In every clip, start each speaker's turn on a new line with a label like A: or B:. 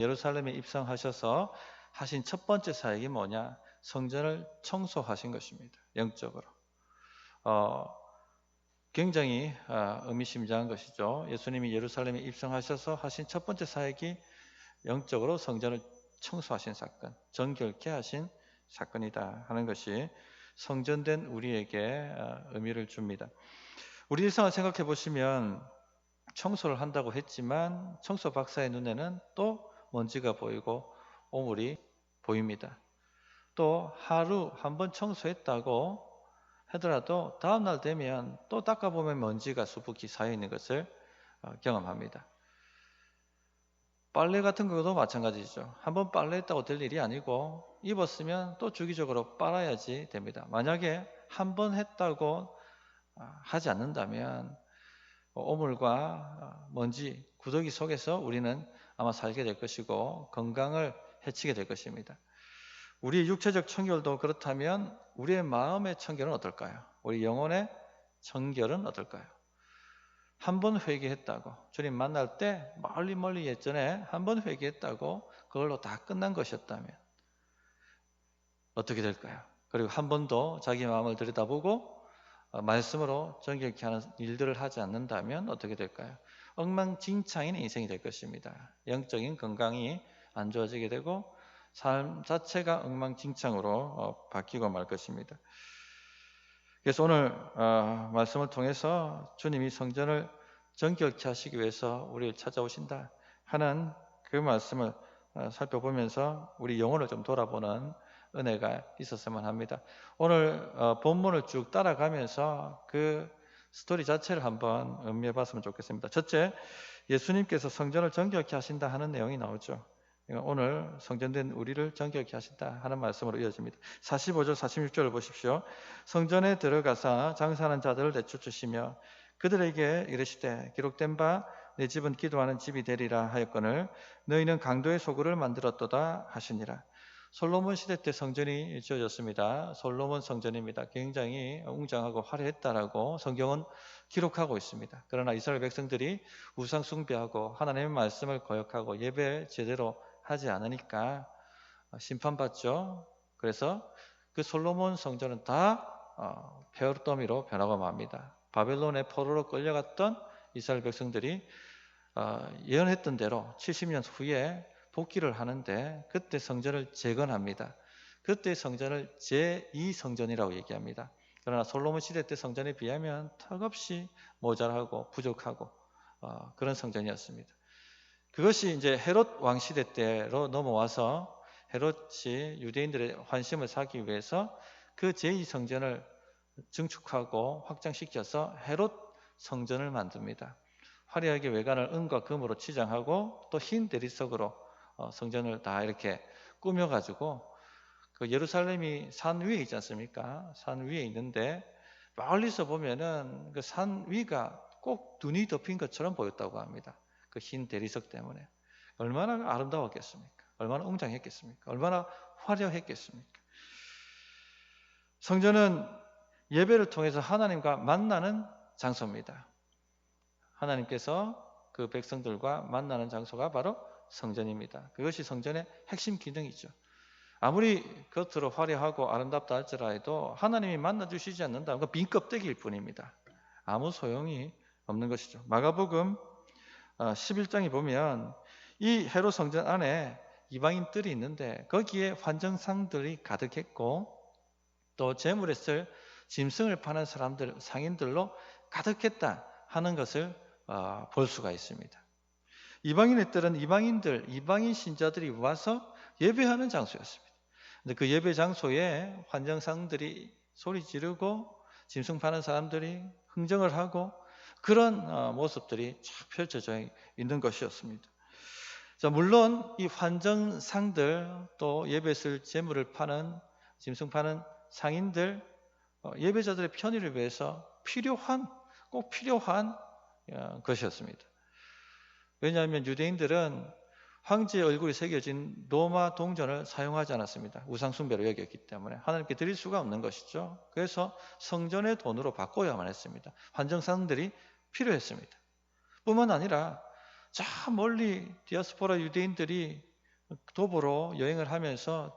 A: 예루살렘에 입성하셔서 하신 첫 번째 사역이 뭐냐? 성전을 청소하신 것입니다. 영적으로. 굉장히 의미심장한 것이죠. 예수님이 예루살렘에 입성하셔서 하신 첫 번째 사역이 영적으로 성전을 청소하신 사건, 정결케 하신 사건이다 하는 것이 성전된 우리에게 의미를 줍니다. 우리 일상을 생각해 보시면 청소를 한다고 했지만 청소 박사의 눈에는 또 먼지가 보이고 오물이 보입니다. 또 하루 한번 청소했다고 하더라도 다음날 되면 또 닦아보면 먼지가 수북히 쌓여있는 것을 경험합니다. 빨래 같은 것도 마찬가지죠. 한번 빨래했다고 될 일이 아니고 입었으면 또 주기적으로 빨아야지 됩니다. 만약에 한번 했다고 하지 않는다면 오물과 먼지, 구더기 속에서 우리는 아마 살게 될 것이고 건강을 해치게 될 것입니다. 우리의 육체적 청결도 그렇다면 우리의 마음의 청결은 어떨까요? 우리 영혼의 청결은 어떨까요? 한 번 회개했다고, 주님 만날 때 멀리 예전에 한 번 회개했다고 그걸로 다 끝난 것이었다면 어떻게 될까요? 그리고 한 번도 자기 마음을 들여다보고 말씀으로 정결케 하는 일들을 하지 않는다면 어떻게 될까요? 엉망진창인 인생이 될 것입니다. 영적인 건강이 안 좋아지게 되고 삶 자체가 엉망진창으로 바뀌고 말 것입니다. 그래서 오늘 말씀을 통해서 주님이 성전을 정결케 하시기 위해서 우리를 찾아오신다 하는 그 말씀을 살펴보면서 우리 영혼을 좀 돌아보는 은혜가 있었으면 합니다. 오늘 본문을 쭉 따라가면서 그 스토리 자체를 한번 음미해 봤으면 좋겠습니다. 첫째, 예수님께서 성전을 정결케 하신다 하는 내용이 나오죠. 오늘 성전된 우리를 정결케 하신다 하는 말씀으로 이어집니다. 45절 46절을 보십시오. 성전에 들어가사 장사하는 자들을 내쫓으시며 그들에게 이르시되 기록된 바 내 집은 기도하는 집이 되리라 하였거늘 너희는 강도의 소굴을 만들었도다 하시니라. 솔로몬 시대 때 성전이 지어졌습니다. 솔로몬 성전입니다. 굉장히 웅장하고 화려했다라고 성경은 기록하고 있습니다. 그러나 이스라엘 백성들이 우상 숭배하고 하나님의 말씀을 거역하고 예배 제대로 하지 않으니까 심판받죠. 그래서 그 솔로몬 성전은 다 폐허더미로 변하고 맙니다. 바벨론의 포로로 끌려갔던 이스라엘 백성들이 예언했던 대로 70년 후에 복귀를 하는데 그때 성전을 재건합니다. 그때 성전을 제2성전이라고 얘기합니다. 그러나 솔로몬 시대 때 성전에 비하면 턱없이 모자라고 부족하고 그런 성전이었습니다. 그것이 이제 헤롯 왕 시대 때로 넘어와서 헤롯이 유대인들의 환심을 사기 위해서 그 제2성전을 증축하고 확장시켜서 헤롯 성전을 만듭니다. 화려하게 외관을 은과 금으로 치장하고 또 흰 대리석으로 성전을 다 이렇게 꾸며가지고 그 예루살렘이 산 위에 있지 않습니까? 산 위에 있는데 멀리서 보면은 그 산 위가 꼭 눈이 덮인 것처럼 보였다고 합니다. 그 흰 대리석 때문에. 얼마나 아름다웠겠습니까? 얼마나 웅장했겠습니까? 얼마나 화려했겠습니까? 성전은 예배를 통해서 하나님과 만나는 장소입니다. 하나님께서 그 백성들과 만나는 장소가 바로 성전입니다. 그것이 성전의 핵심 기능이죠. 아무리 겉으로 화려하고 아름답다 할지라도 하나님이 만나주시지 않는다면 빈 껍데기일 뿐입니다. 아무 소용이 없는 것이죠. 마가복음 11장에 보면 이 헤롯 성전 안에 이방인들이 있는데 거기에 환정상들이 가득했고 또 재물에 쓸 짐승을 파는 사람들, 상인들로 가득했다 하는 것을 볼 수가 있습니다. 이방인의 뜰은 이방인 신자들이 와서 예배하는 장소였습니다. 근데 그 예배 장소에 환정상들이 소리 지르고 짐승 파는 사람들이 흥정을 하고 그런 모습들이 쫙 펼쳐져 있는 것이었습니다. 자, 물론 이 환정상들 또 예배 쓸 재물을 파는 짐승 파는 상인들 예배자들의 편의를 위해서 꼭 필요한 것이었습니다. 왜냐하면 유대인들은 황제의 얼굴이 새겨진 로마 동전을 사용하지 않았습니다. 우상숭배로 여겼기 때문에 하나님께 드릴 수가 없는 것이죠. 그래서 성전의 돈으로 바꿔야만 했습니다. 환정상들이 필요했습니다. 뿐만 아니라 저 멀리 디아스포라 유대인들이 도보로 여행을 하면서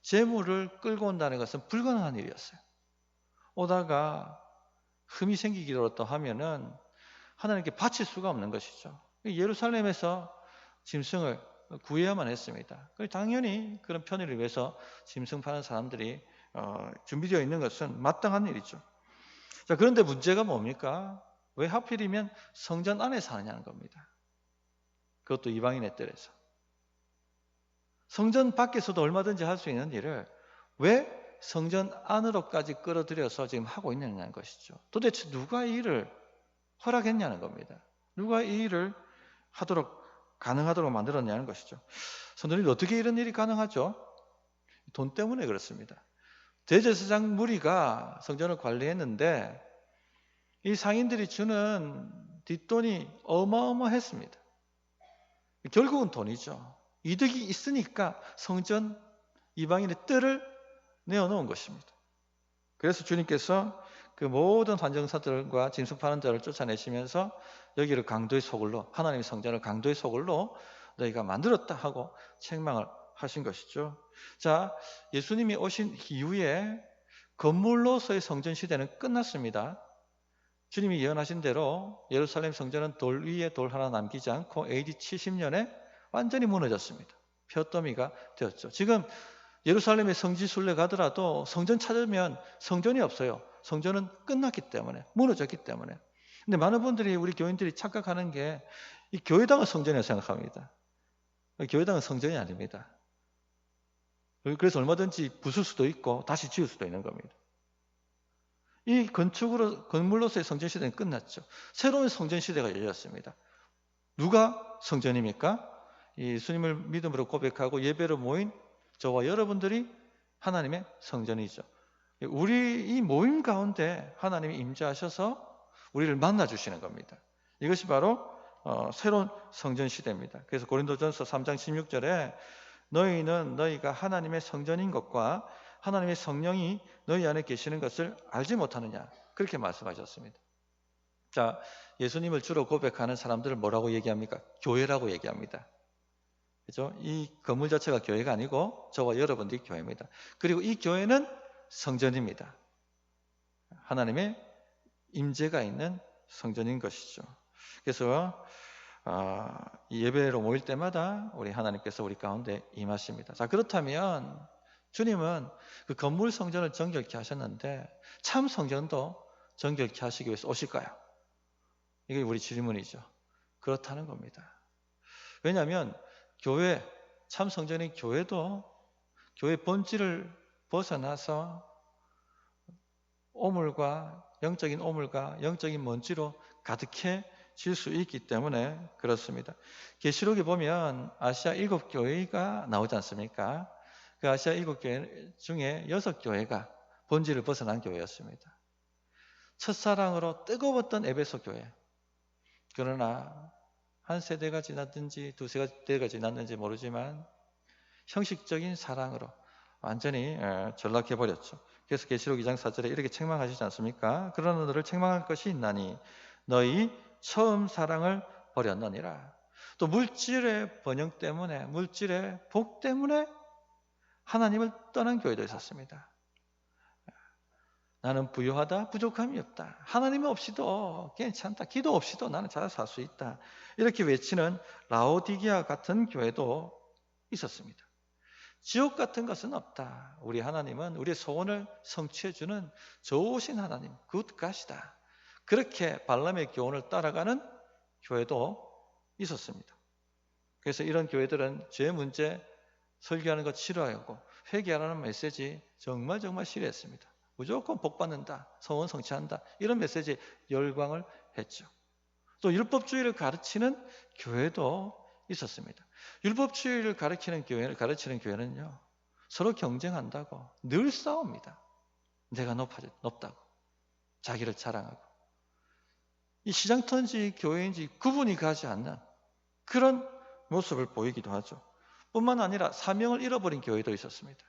A: 재물을 끌고 온다는 것은 불가능한 일이었어요. 오다가 흠이 생기기로 하면은 하나님께 바칠 수가 없는 것이죠. 예루살렘에서 짐승을 구해야만 했습니다. 당연히 그런 편의를 위해서 짐승 파는 사람들이 준비되어 있는 것은 마땅한 일이죠. 자, 그런데 문제가 뭡니까? 왜 하필이면 성전 안에서 하느냐는 겁니다. 그것도 이방인의 뜰에서. 성전 밖에서도 얼마든지 할 수 있는 일을 왜 성전 안으로까지 끌어들여서 지금 하고 있느냐는 것이죠. 도대체 누가 이 일을 허락했냐는 겁니다. 누가 이 일을 가능하도록 만들었냐는 것이죠. 성도님, 어떻게 이런 일이 가능하죠? 돈 때문에 그렇습니다. 대제사장 무리가 성전을 관리했는데 이 상인들이 주는 뒷돈이 어마어마했습니다. 결국은 돈이죠. 이득이 있으니까 성전 이방인의 뜰을 내어놓은 것입니다. 그래서 주님께서 그 모든 환정사들과 짐승 파는 자를 쫓아내시면서 여기를 강도의 소굴로, 하나님의 성전을 강도의 소굴로 너희가 만들었다 하고 책망을 하신 것이죠. 자, 예수님이 오신 이후에 건물로서의 성전 시대는 끝났습니다. 주님이 예언하신 대로 예루살렘 성전은 돌 위에 돌 하나 남기지 않고 AD 70년에 완전히 무너졌습니다. 푯더미가 되었죠. 지금 예루살렘에 성지순례 가더라도 성전 찾으면 성전이 없어요. 성전은 끝났기 때문에, 무너졌기 때문에. 근데 많은 분들이, 우리 교인들이 착각하는 게 이 교회당은 성전이라고 생각합니다. 교회당은 성전이 아닙니다. 그래서 얼마든지 부술 수도 있고 다시 지을 수도 있는 겁니다. 이 건물로서의 성전 시대는 끝났죠. 새로운 성전 시대가 열렸습니다. 누가 성전입니까? 이 예수님을 믿음으로 고백하고 예배로 모인 저와 여러분들이 하나님의 성전이죠. 우리 이 모임 가운데 하나님이 임재하셔서 우리를 만나주시는 겁니다. 이것이 바로 새로운 성전 시대입니다. 그래서 고린도전서 3장 16절에 너희는 너희가 하나님의 성전인 것과 하나님의 성령이 너희 안에 계시는 것을 알지 못하느냐, 그렇게 말씀하셨습니다. 자, 예수님을 주로 고백하는 사람들을 뭐라고 얘기합니까? 교회라고 얘기합니다. 그죠? 이 건물 자체가 교회가 아니고 저와 여러분들이 교회입니다. 그리고 이 교회는 성전입니다. 하나님의 임재가 있는 성전인 것이죠. 그래서 이 예배로 모일 때마다 우리 하나님께서 우리 가운데 임하십니다. 자, 그렇다면 주님은 그 건물 성전을 정결케 하셨는데 참 성전도 정결케 하시기 위해서 오실까요? 이게 우리 질문이죠. 그렇다는 겁니다. 왜냐하면 교회, 참 성전인 교회도 교회 본질을 벗어나서 오물과 영적인 오물과 영적인 먼지로 가득해질 수 있기 때문에 그렇습니다. 계시록에 보면 아시아 7교회가 나오지 않습니까? 그 아시아 7교회 중에 6교회가 본질을 벗어난 교회였습니다. 첫사랑으로 뜨거웠던 에베소 교회. 그러나 한 세대가 지났든지 두세 세대가 지났는지 모르지만 형식적인 사랑으로 완전히 전락해버렸죠. 그래서 계시록 2장 4절에 이렇게 책망하시지 않습니까? 그러나 너를 책망할 것이 있나니 너희 처음 사랑을 버렸느니라. 또 물질의 번영 때문에, 물질의 복 때문에 하나님을 떠난 교회도 있었습니다. 나는 부유하다, 부족함이 없다. 하나님 없이도 괜찮다. 기도 없이도 나는 잘 살 수 있다. 이렇게 외치는 라오디게아 같은 교회도 있었습니다. 지옥 같은 것은 없다. 우리 하나님은 우리의 소원을 성취해주는 좋으신 하나님, 굿갓이다. 그렇게 발람의 교훈을 따라가는 교회도 있었습니다. 그래서 이런 교회들은 죄 문제 설교하는 것 싫어하고 회개하라는 메시지 정말 싫어했습니다. 무조건 복받는다, 소원 성취한다, 이런 메시지에 열광을 했죠. 또 율법주의를 가르치는 교회도 있었습니다. 율법주의를 가르치는 교회는요, 서로 경쟁한다고 늘 싸웁니다. 내가 높다고 자기를 자랑하고, 이 시장터인지 교회인지 구분이 가지 않는 그런 모습을 보이기도 하죠. 뿐만 아니라 사명을 잃어버린 교회도 있었습니다.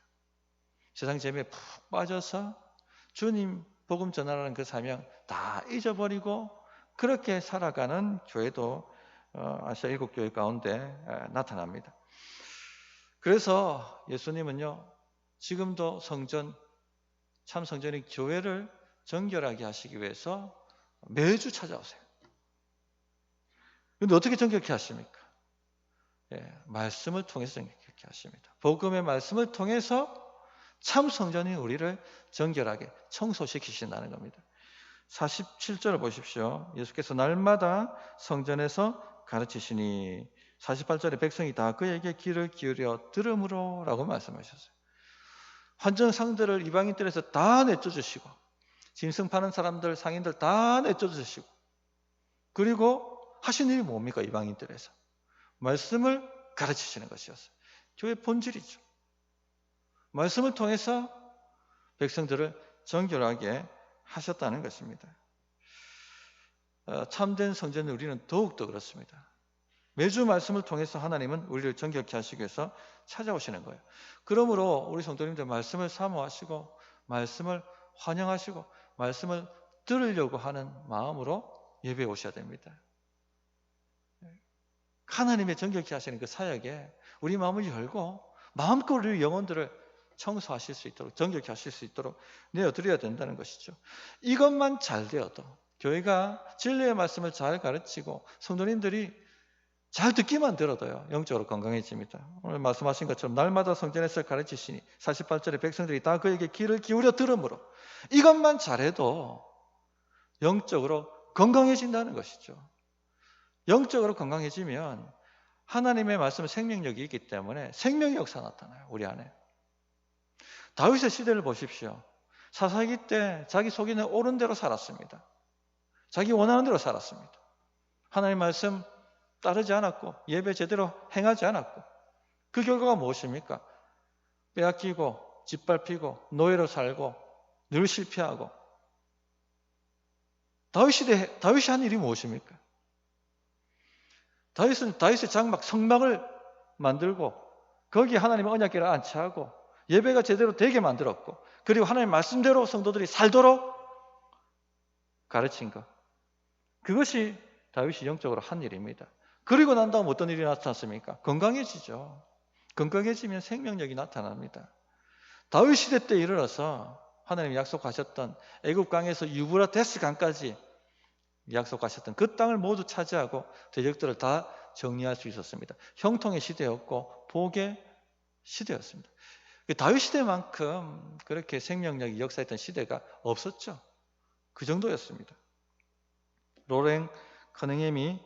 A: 세상 재미에 푹 빠져서 주님 복음 전하라는 그 사명 다 잊어버리고 그렇게 살아가는 교회도 아시아 7교회 가운데 나타납니다. 그래서 예수님은요, 지금도 참 성전인 교회를 정결하게 하시기 위해서 매주 찾아오세요. 그런데 어떻게 정결케 하십니까? 말씀을 통해서 정결케 하십니다. 복음의 말씀을 통해서 참 성전인 우리를 정결하게 청소시키신다는 겁니다. 47절을 보십시오. 예수께서 날마다 성전에서 가르치시니 48절에 백성이 다 그에게 귀를 기울여 들으므로 라고 말씀하셨어요. 환정상들을 이방인들에서 다 내쫓으시고 짐승 파는 사람들, 상인들 다 내쫓으시고, 그리고 하신 일이 뭡니까? 이방인들에서 말씀을 가르치시는 것이었어요. 교회의 본질이죠. 말씀을 통해서 백성들을 정결하게 하셨다는 것입니다. 참된 성전을 우리는 더욱더 그렇습니다. 매주 말씀을 통해서 하나님은 우리를 정결케 하시기 위해서 찾아오시는 거예요. 그러므로 우리 성도님들 말씀을 사모하시고 말씀을 환영하시고 말씀을 들으려고 하는 마음으로 예배에 오셔야 됩니다. 하나님의 정결케 하시는 그 사역에 우리 마음을 열고 마음껏 우리 영혼들을 청소하실 수 있도록, 정결케 하실 수 있도록 내어드려야 된다는 것이죠. 이것만 잘 되어도, 교회가 진리의 말씀을 잘 가르치고 성도님들이 잘 듣기만 들어도요, 영적으로 건강해집니다. 오늘 말씀하신 것처럼 날마다 성전에서 가르치시니 48절에 백성들이 다 그에게 귀를 기울여 들으므로, 이것만 잘해도 영적으로 건강해진다는 것이죠. 영적으로 건강해지면 하나님의 말씀은 생명력이 있기 때문에 생명의 역사가 나타나요, 우리 안에. 다윗의 시대를 보십시오. 사사기 때 자기 속에는 옳은 대로 살았습니다. 자기 원하는 대로 살았습니다. 하나님의 말씀 따르지 않았고 예배 제대로 행하지 않았고, 그 결과가 무엇입니까? 빼앗기고 짓밟히고 노예로 살고 늘 실패하고. 다윗이 한 일이 무엇입니까? 다윗은 다윗의 장막 성막을 만들고 거기에 하나님의 언약궤를 안치하고 예배가 제대로 되게 만들었고, 그리고 하나님의 말씀대로 성도들이 살도록 가르친 것, 그것이 다윗이 영적으로 한 일입니다. 그리고 난 다음 어떤 일이 나타났습니까? 건강해지죠. 건강해지면 생명력이 나타납니다. 다윗 시대 때 이르러서 하나님이 약속하셨던 애굽 강에서 유브라데스 강까지 약속하셨던 그 땅을 모두 차지하고 대적들을 다 정리할 수 있었습니다. 형통의 시대였고 복의 시대였습니다. 다윗 시대만큼 그렇게 생명력이 역사했던 시대가 없었죠. 그 정도였습니다. 로랭 커닝햄이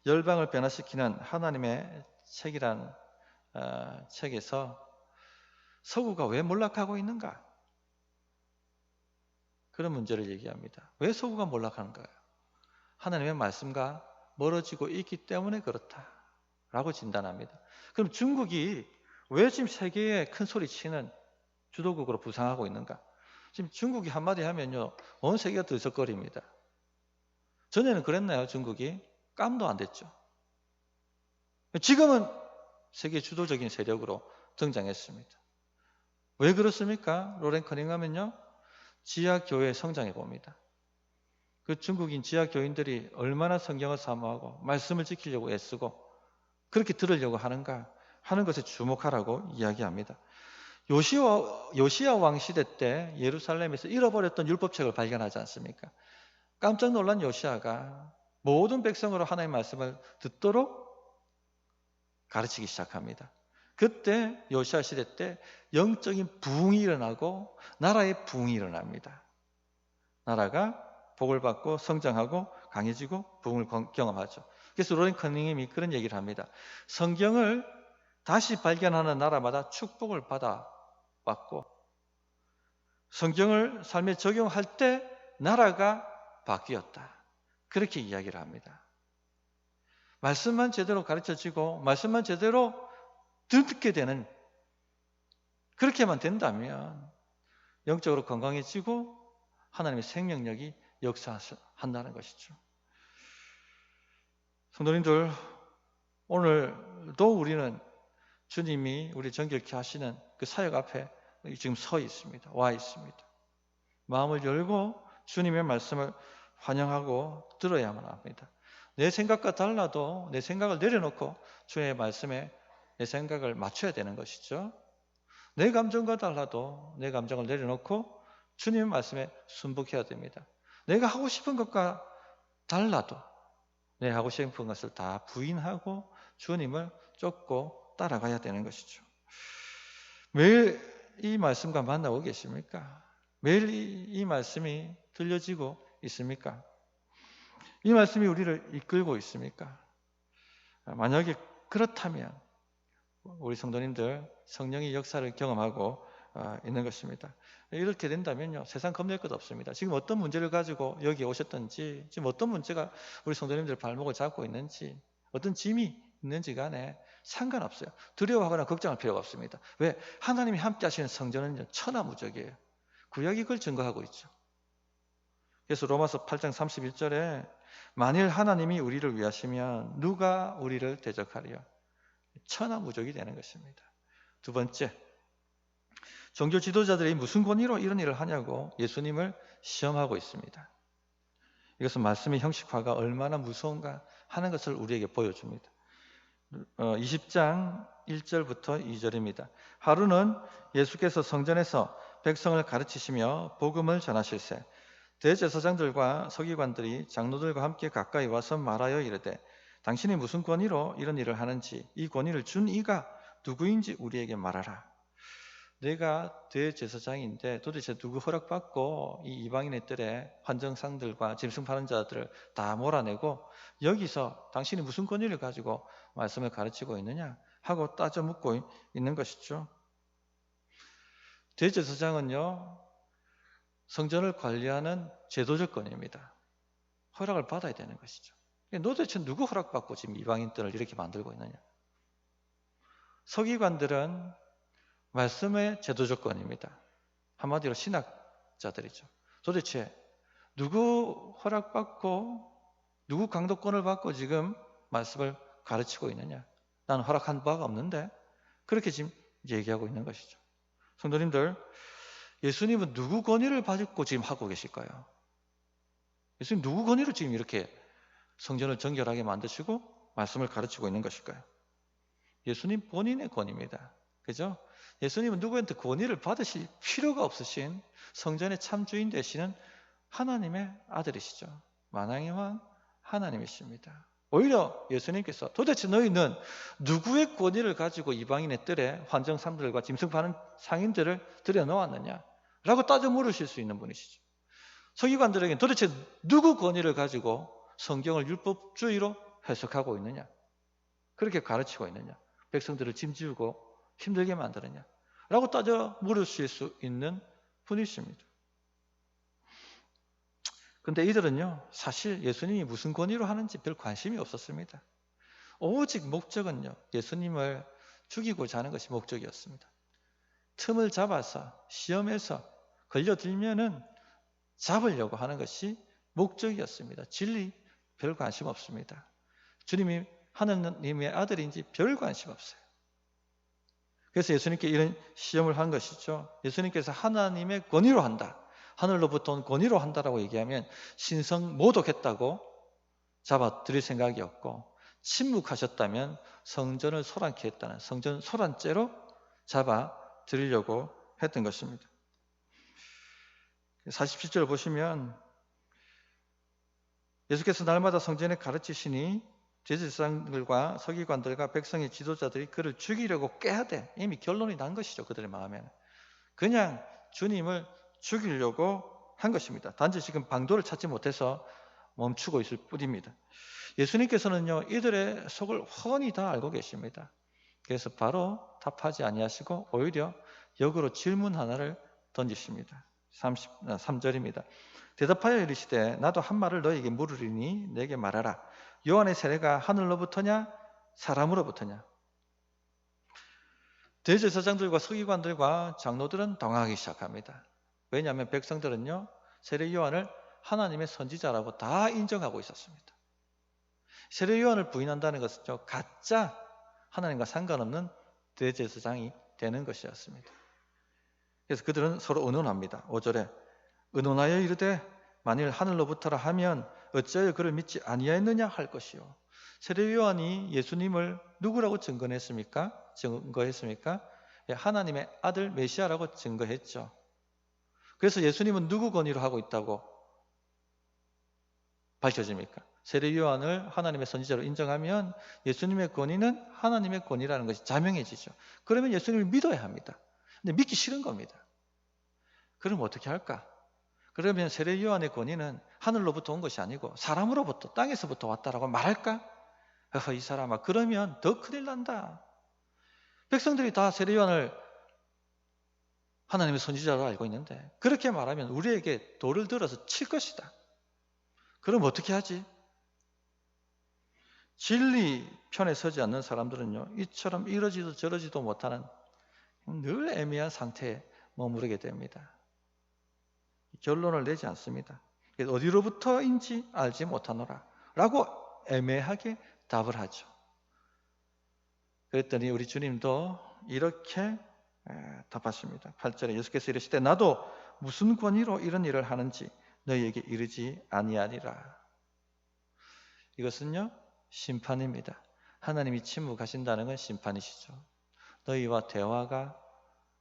A: 열방을 변화시키는 하나님의 책이란 책에서 서구가 왜 몰락하고 있는가? 그런 문제를 얘기합니다. 왜 서구가 몰락하는가요? 하나님의 말씀과 멀어지고 있기 때문에 그렇다라고 진단합니다. 그럼 중국이 왜 지금 세계에 큰 소리 치는 주도국으로 부상하고 있는가? 지금 중국이 한마디 하면요, 온 세계가 들썩거립니다. 전에는 그랬나요? 중국이? 깜도 안 됐죠. 지금은 세계 주도적인 세력으로 등장했습니다. 왜 그렇습니까? 로렌 커닝ham은요, 지하교회 성장해 봅니다. 그 중국인 지하교인들이 얼마나 성경을 사모하고 말씀을 지키려고 애쓰고 그렇게 들으려고 하는가 하는 것에 주목하라고 이야기합니다. 요시야 왕 시대 때 예루살렘에서 잃어버렸던 율법책을 발견하지 않습니까? 깜짝 놀란 요시야가 모든 백성으로 하나님의 말씀을 듣도록 가르치기 시작합니다. 그때 요시야 시대 때 영적인 부흥이 일어나고 나라의 부흥이 일어납니다. 나라가 복을 받고 성장하고 강해지고 부흥을 경험하죠. 그래서 로렌 커닝햄이 그런 얘기를 합니다. 성경을 다시 발견하는 나라마다 축복을 받아왔고 성경을 삶에 적용할 때 나라가 바뀌었다. 그렇게 이야기를 합니다. 말씀만 제대로 가르쳐지고 말씀만 제대로 듣게 되는, 그렇게만 된다면 영적으로 건강해지고 하나님의 생명력이 역사한다는 것이죠. 성도님들, 오늘도 우리는 주님이 우리 정결케 하시는 그 사역 앞에 지금 서 있습니다. 와 있습니다. 마음을 열고 주님의 말씀을 환영하고 들어야만 합니다. 내 생각과 달라도 내 생각을 내려놓고 주의 말씀에 내 생각을 맞춰야 되는 것이죠. 내 감정과 달라도 내 감정을 내려놓고 주님의 말씀에 순복해야 됩니다. 내가 하고 싶은 것과 달라도 내 하고 싶은 것을 다 부인하고 주님을 쫓고 따라가야 되는 것이죠. 매일 이 말씀과 만나고 계십니까? 매일 이 말씀이 들려지고 있습니까? 이 말씀이 우리를 이끌고 있습니까? 만약에 그렇다면 우리 성도님들 성령의 역사를 경험하고 있는 것입니다. 이렇게 된다면요, 세상 겁낼 것 없습니다. 지금 어떤 문제를 가지고 여기 오셨던지, 지금 어떤 문제가 우리 성도님들 발목을 잡고 있는지, 어떤 짐이 있는지 간에 상관없어요. 두려워하거나 걱정할 필요가 없습니다. 왜? 하나님이 함께 하시는 성전은요, 천하무적이에요. 구약이 그걸 증거하고 있죠. 그래서 로마서 8장 31절에 만일 하나님이 우리를 위하시면 누가 우리를 대적하리요? 천하무적이 되는 것입니다. 두 번째, 종교 지도자들이 무슨 권위로 이런 일을 하냐고 예수님을 시험하고 있습니다. 이것은 말씀의 형식화가 얼마나 무서운가 하는 것을 우리에게 보여줍니다. 20장 1절부터 2절입니다. 하루는 예수께서 성전에서 백성을 가르치시며 복음을 전하실세 대제사장들과 서기관들이 장로들과 함께 가까이 와서 말하여 이르되 당신이 무슨 권위로 이런 일을 하는지 이 권위를 준 이가 누구인지 우리에게 말하라. 내가 대제사장인데 도대체 누구 허락받고 이 이방인의 뜰에 환정상들과 짐승 파는 자들을 다 몰아내고 여기서 당신이 무슨 권위를 가지고 말씀을 가르치고 있느냐 하고 따져 묻고 있는 것이죠. 대제사장은요, 성전을 관리하는 제도적 권위입니다. 허락을 받아야 되는 것이죠. 도대체 누구 허락받고 지금 이방인들을 이렇게 만들고 있느냐. 서기관들은 말씀의 제도적 권위입니다. 한마디로 신학자들이죠. 도대체 누구 허락받고 누구 강도권을 받고 지금 말씀을 가르치고 있느냐. 나는 허락한 바가 없는데 그렇게 지금 얘기하고 있는 것이죠. 성도님들, 예수님은 누구 권위를 받고 지금 하고 계실까요? 예수님 누구 권위로 지금 이렇게 성전을 정결하게 만드시고 말씀을 가르치고 있는 것일까요? 예수님 본인의 권위입니다. 그죠? 예수님은 누구한테 권위를 받으실 필요가 없으신 성전의 참 주인 되시는 하나님의 아들이시죠. 만왕의 왕 하나님이십니다. 오히려 예수님께서 도대체 너희는 누구의 권위를 가지고 이방인의 뜰에 환정상들과 짐승 파는 상인들을 들여놓았느냐 라고 따져 물으실 수 있는 분이시죠. 서기관들에게 도대체 누구 권위를 가지고 성경을 율법주의로 해석하고 있느냐, 그렇게 가르치고 있느냐, 백성들을 짐지우고 힘들게 만드느냐 라고 따져 물으실 수 있는 분이십니다. 근데 이들은요, 사실 예수님이 무슨 권위로 하는지 별 관심이 없었습니다. 오직 목적은요, 예수님을 죽이고자 하는 것이 목적이었습니다. 틈을 잡아서 시험에서 걸려들면은 잡으려고 하는 것이 목적이었습니다. 진리 별 관심 없습니다. 주님이 하나님의 아들인지 별 관심 없어요. 그래서 예수님께 이런 시험을 한 것이죠. 예수님께서 하나님의 권위로 한다, 하늘로부터 온 권위로 한다라고 얘기하면 신성 모독했다고 잡아들일 생각이었고, 침묵하셨다면 성전을 소란케 했다는 성전 소란죄로 잡아들이려고 했던 것입니다. 47절 보시면 예수께서 날마다 성전에 가르치시니 제사장들과 서기관들과 백성의 지도자들이 그를 죽이려고 꾀하되, 이미 결론이 난 것이죠. 그들의 마음에는 그냥 주님을 죽이려고 한 것입니다. 단지 지금 방도를 찾지 못해서 멈추고 있을 뿐입니다. 예수님께서는요, 이들의 속을 훤히 다 알고 계십니다. 그래서 바로 답하지 아니하시고 오히려 역으로 질문 하나를 던지십니다. 33절입니다. 대답하여 이르시되 나도 한 말을 너에게 물으리니 내게 말하라. 요한의 세례가 하늘로부터냐 사람으로부터냐? 대제사장들과 서기관들과 장로들은 당황하기 시작합니다. 왜냐하면 백성들은요, 세례 요한을 하나님의 선지자라고 다 인정하고 있었습니다. 세례 요한을 부인한다는 것은 가짜 하나님과 상관없는 대제사장이 되는 것이었습니다. 그래서 그들은 서로 의논합니다. 5절에 의논하여 이르되 만일 하늘로부터라 하면 어찌하여 그를 믿지 아니하였느냐 할 것이요. 세례 요한이 예수님을 누구라고 증거했습니까? 증거했습니까? 하나님의 아들 메시아라고 증거했죠. 그래서 예수님은 누구 권위로 하고 있다고 밝혀집니까? 세례 요한을 하나님의 선지자로 인정하면 예수님의 권위는 하나님의 권위라는 것이 자명해지죠. 그러면 예수님을 믿어야 합니다. 근데 믿기 싫은 겁니다. 그럼 어떻게 할까? 그러면 세례 요한의 권위는 하늘로부터 온 것이 아니고 사람으로부터, 땅에서부터 왔다라고 말할까? 이 사람아, 그러면 더 큰일 난다. 백성들이 다 세례 요한을 하나님의 선지자로 알고 있는데 그렇게 말하면 우리에게 돌을 들어서 칠 것이다. 그럼 어떻게 하지? 진리 편에 서지 않는 사람들은요, 이처럼 이러지도 저러지도 못하는 늘 애매한 상태에 머무르게 됩니다. 결론을 내지 않습니다. 어디로부터인지 알지 못하노라 라고 애매하게 답을 하죠. 그랬더니 우리 주님도 이렇게 답하십니다. 8절에 예수께서 이르시되 나도 무슨 권위로 이런 일을 하는지 너희에게 이르지 아니하리라. 이것은요, 심판입니다. 하나님이 침묵하신다는 건 심판이시죠. 너희와 대화가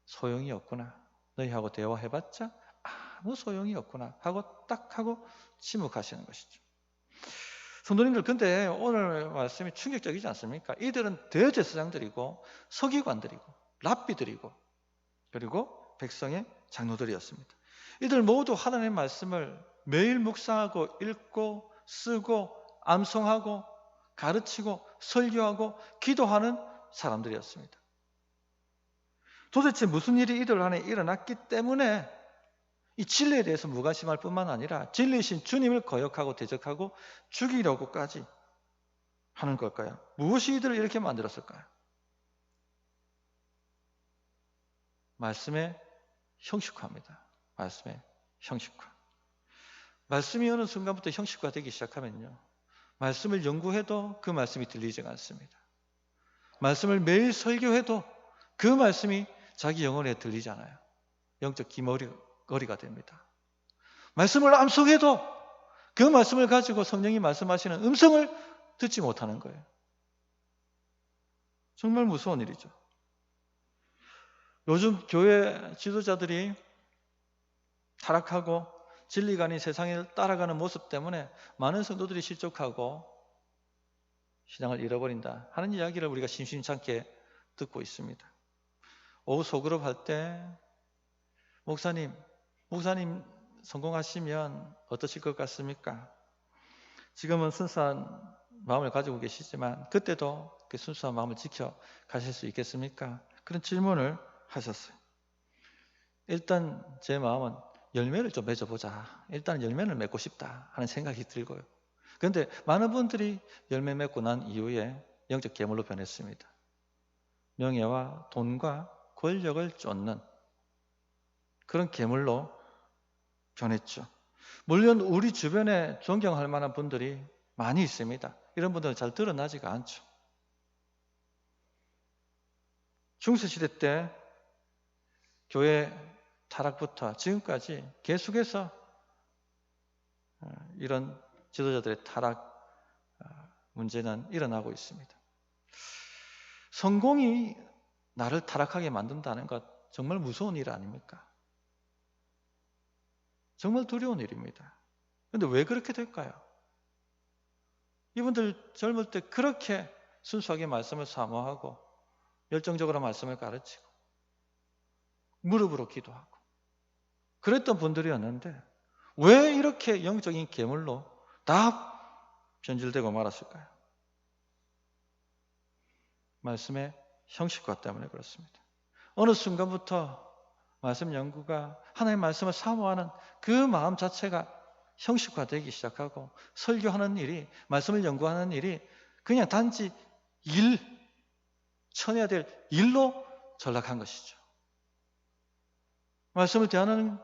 A: 소용이 없구나. 너희하고 대화해봤자 아무 소용이 없구나 하고 딱 하고 침묵하시는 것이죠. 성도님들, 근데 오늘 말씀이 충격적이지 않습니까? 이들은 대제사장들이고 서기관들이고 랍비들이고 그리고 백성의 장로들이었습니다. 이들 모두 하나님의 말씀을 매일 묵상하고 읽고 쓰고 암송하고 가르치고 설교하고 기도하는 사람들이었습니다. 도대체 무슨 일이 이들 안에 일어났기 때문에 이 진리에 대해서 무관심할 뿐만 아니라 진리이신 주님을 거역하고 대적하고 죽이려고까지 하는 걸까요? 무엇이 이들을 이렇게 만들었을까요? 말씀의 형식화입니다. 말씀의 형식화. 말씀이 어느 순간부터 형식화되기 시작하면요, 말씀을 연구해도 그 말씀이 들리지가 않습니다. 말씀을 매일 설교해도 그 말씀이 자기 영혼에 들리잖아요. 영적 기머리가 됩니다. 말씀을 암송해도 그 말씀을 가지고 성령이 말씀하시는 음성을 듣지 못하는 거예요. 정말 무서운 일이죠. 요즘 교회 지도자들이 타락하고 진리가 아닌 세상을 따라가는 모습 때문에 많은 성도들이 실족하고 신앙을 잃어버린다 하는 이야기를 우리가 심심찮게 듣고 있습니다. 오후 소그룹 할 때 목사님 성공하시면 어떠실 것 같습니까? 지금은 순수한 마음을 가지고 계시지만 그때도 그 순수한 마음을 지켜 가실 수 있겠습니까? 그런 질문을 하셨어요. 일단 제 마음은 열매를 좀 맺어보자. 일단 열매를 맺고 싶다 하는 생각이 들고요. 그런데 많은 분들이 열매 맺고 난 이후에 영적 괴물로 변했습니다. 명예와 돈과 권력을 쫓는 그런 괴물로 변했죠. 물론 우리 주변에 존경할 만한 분들이 많이 있습니다. 이런 분들은 잘 드러나지가 않죠. 중세시대 때 교회 타락부터 지금까지 계속해서 이런 지도자들의 타락 문제는 일어나고 있습니다. 성공이 나를 타락하게 만든다는 것 정말 무서운 일 아닙니까? 정말 두려운 일입니다. 그런데 왜 그렇게 될까요? 이분들 젊을 때 그렇게 순수하게 말씀을 사모하고 열정적으로 말씀을 가르치고 무릎으로 기도하고 그랬던 분들이었는데 왜 이렇게 영적인 괴물로 다 변질되고 말았을까요? 말씀의 형식과 때문에 그렇습니다. 어느 순간부터 말씀 연구가 하나님의 말씀을 사모하는 그 마음 자체가 형식화되기 시작하고 설교하는 일이, 말씀을 연구하는 일이 그냥 단지 쳐내야 될 일로 전락한 것이죠. 말씀을 대하는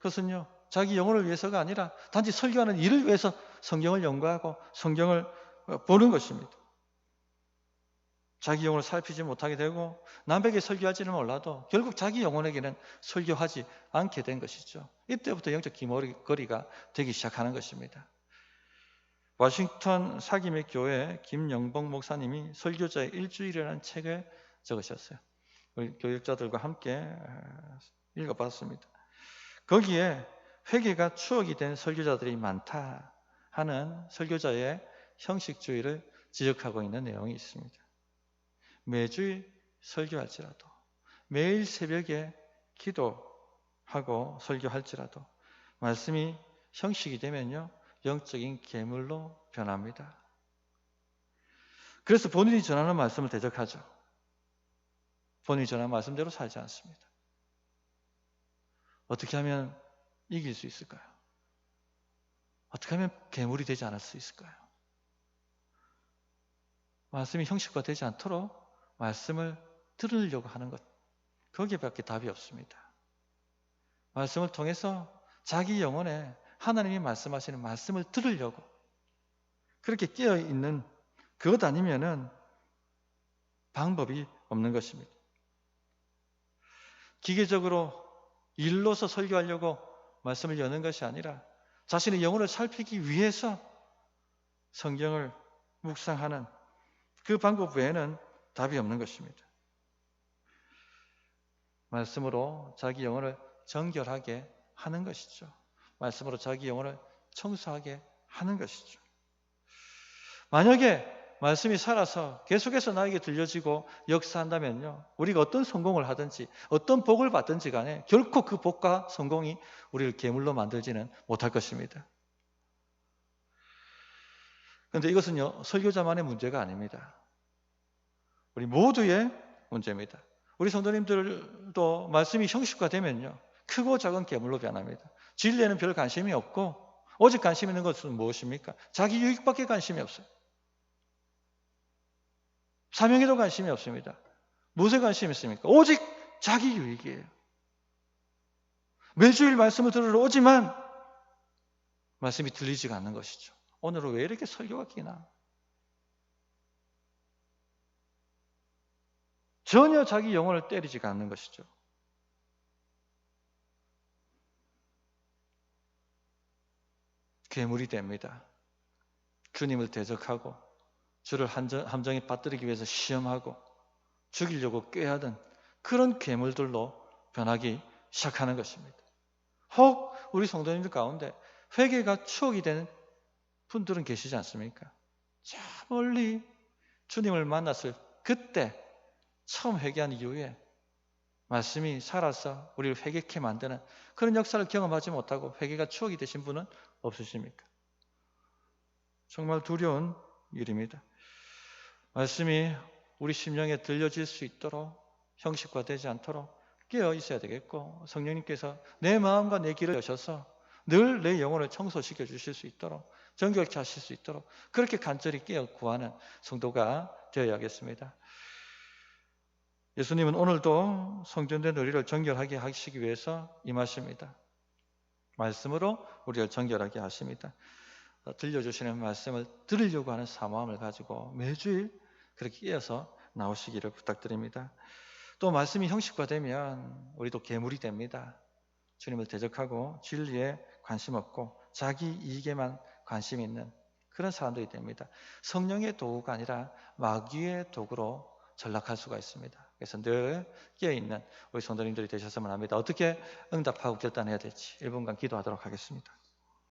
A: 것은요, 자기 영혼을 위해서가 아니라 단지 설교하는 일을 위해서 성경을 연구하고 성경을 보는 것입니다. 자기 영혼을 살피지 못하게 되고 남에게 설교하지는 몰라도 결국 자기 영혼에게는 설교하지 않게 된 것이죠. 이때부터 영적 기머리거리가 되기 시작하는 것입니다. 워싱턴 사기맥 교회 김영봉 목사님이 설교자의 일주일이라는 책에 적으셨어요. 우리 교육자들과 함께 읽어봤습니다. 거기에 회개가 추억이 된 설교자들이 많다 하는 설교자의 형식주의를 지적하고 있는 내용이 있습니다. 매주일 설교할지라도, 매일 새벽에 기도하고 설교할지라도 말씀이 형식이 되면요, 영적인 괴물로 변합니다. 그래서 본인이 전하는 말씀을 대적하죠. 본인이 전하는 말씀대로 살지 않습니다. 어떻게 하면 이길 수 있을까요? 어떻게 하면 괴물이 되지 않을 수 있을까요? 말씀이 형식화되지 않도록 말씀을 들으려고 하는 것, 거기에밖에 답이 없습니다. 말씀을 통해서 자기 영혼에 하나님이 말씀하시는 말씀을 들으려고 그렇게 깨어있는 그것 아니면은 방법이 없는 것입니다. 기계적으로 일로서 설교하려고 말씀을 여는 것이 아니라 자신의 영혼을 살피기 위해서 성경을 묵상하는 그 방법 외에는 답이 없는 것입니다. 말씀으로 자기 영혼을 정결하게 하는 것이죠. 말씀으로 자기 영혼을 청소하게 하는 것이죠. 만약에 말씀이 살아서 계속해서 나에게 들려지고 역사한다면요, 우리가 어떤 성공을 하든지 어떤 복을 받든지 간에 결코 그 복과 성공이 우리를 괴물로 만들지는 못할 것입니다. 그런데 이것은요, 설교자만의 문제가 아닙니다. 우리 모두의 문제입니다. 우리 성도님들도 말씀이 형식화되면요, 크고 작은 괴물로 변합니다. 진리에는 별 관심이 없고 오직 관심 있는 것은 무엇입니까? 자기 유익밖에 관심이 없어요. 사명에도 관심이 없습니다. 무엇에 관심이 있습니까? 오직 자기 유익이에요. 매주일 말씀을 들으러 오지만 말씀이 들리지가 않는 것이죠. 오늘은 왜 이렇게 설교가 기나? 전혀 자기 영혼을 때리지가 않는 것이죠. 괴물이 됩니다. 주님을 대적하고 주를 함정에 빠뜨리기 위해서 시험하고 죽이려고 꾀하던 그런 괴물들로 변하기 시작하는 것입니다. 혹 우리 성도님들 가운데 회개가 추억이 되는 분들은 계시지 않습니까? 저 멀리 주님을 만났을 그때 처음 회개한 이후에 말씀이 살아서 우리를 회개케 만드는 그런 역사를 경험하지 못하고 회개가 추억이 되신 분은 없으십니까? 정말 두려운 일입니다. 말씀이 우리 심령에 들려질 수 있도록 형식화되지 않도록 깨어 있어야 되겠고, 성령님께서 내 마음과 내 귀를 여셔서 늘 내 영혼을 청소시켜 주실 수 있도록, 정결케 하실 수 있도록 그렇게 간절히 깨어 구하는 성도가 되어야겠습니다. 예수님은 오늘도 성전된 우리를 정결하게 하시기 위해서 임하십니다. 말씀으로 우리를 정결하게 하십니다. 들려주시는 말씀을 들으려고 하는 사모함을 가지고 매주일 그렇게 깨어서 나오시기를 부탁드립니다. 또 말씀이 형식화되면 우리도 괴물이 됩니다. 주님을 대적하고 진리에 관심 없고 자기 이익에만 관심 있는 그런 사람들이 됩니다. 성령의 도구가 아니라 마귀의 도구로 전락할 수가 있습니다. 그래서 늘 깨어있는 우리 성도님들이 되셨으면 합니다. 어떻게 응답하고 결단해야 될지 1분간 기도하도록 하겠습니다.